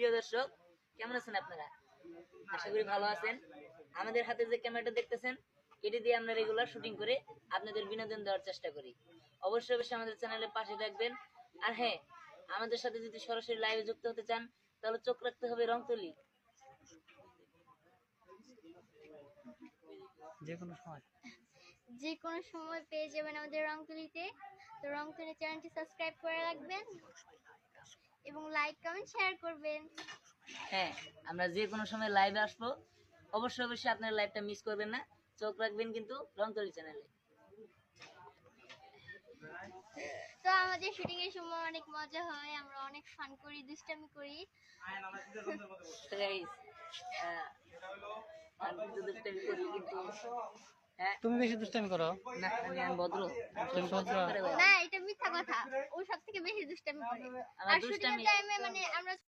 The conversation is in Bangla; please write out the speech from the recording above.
প্রিয় দর্শক, কেমন আছেন আপনারা? আশা করি ভালো আছেন। আমাদের হাতে যে ক্যামেরাটা দেখতেছেন, এটি দিয়ে আমরা রেগুলার শুটিং করে আপনাদের বিনোদন দেওয়ার চেষ্টা করি। অবশ্যই অবশ্যই আমাদের চ্যানেলের পাশে থাকবেন। আর হ্যাঁ, আমাদের সাথে যদি সরাসরি লাইভে যুক্ত হতে চান, তাহলে চোখ রাখতে হবে রংতুলি। যে কোনো সময় পেয়ে যাবেন আমাদের রংতুলিতে। তো রংতুলি চ্যানেলটি সাবস্ক্রাইব করে রাখবেন এবং লাইক কমেন্ট শেয়ার করবেন। হ্যাঁ, আমরা যে কোনো সময় লাইভে আসবো। অবশ্যই অবশ্যই আপনার লাইভটা মিস করবেন না। চোখ রাখবেন কিন্তু রংতুলি চ্যানেলে। তো আমাদের শুটিং এর সময় অনেক মজা হয়, আমরা অনেক ফান করি, দুষ্টামি করি। তো guys, আমি তো দুষ্টামি করি কিন্তু তুমি বেশি দুষ্টামি করো না, আমি ভদ্র। তুমি ভদ্র? না, এটা মিথ্যা কথা। ও সব থেকে বেশি দুষ্টামি করে। আমার আর শুটিং এর দুষ্টামি টাইমে মানে আমরা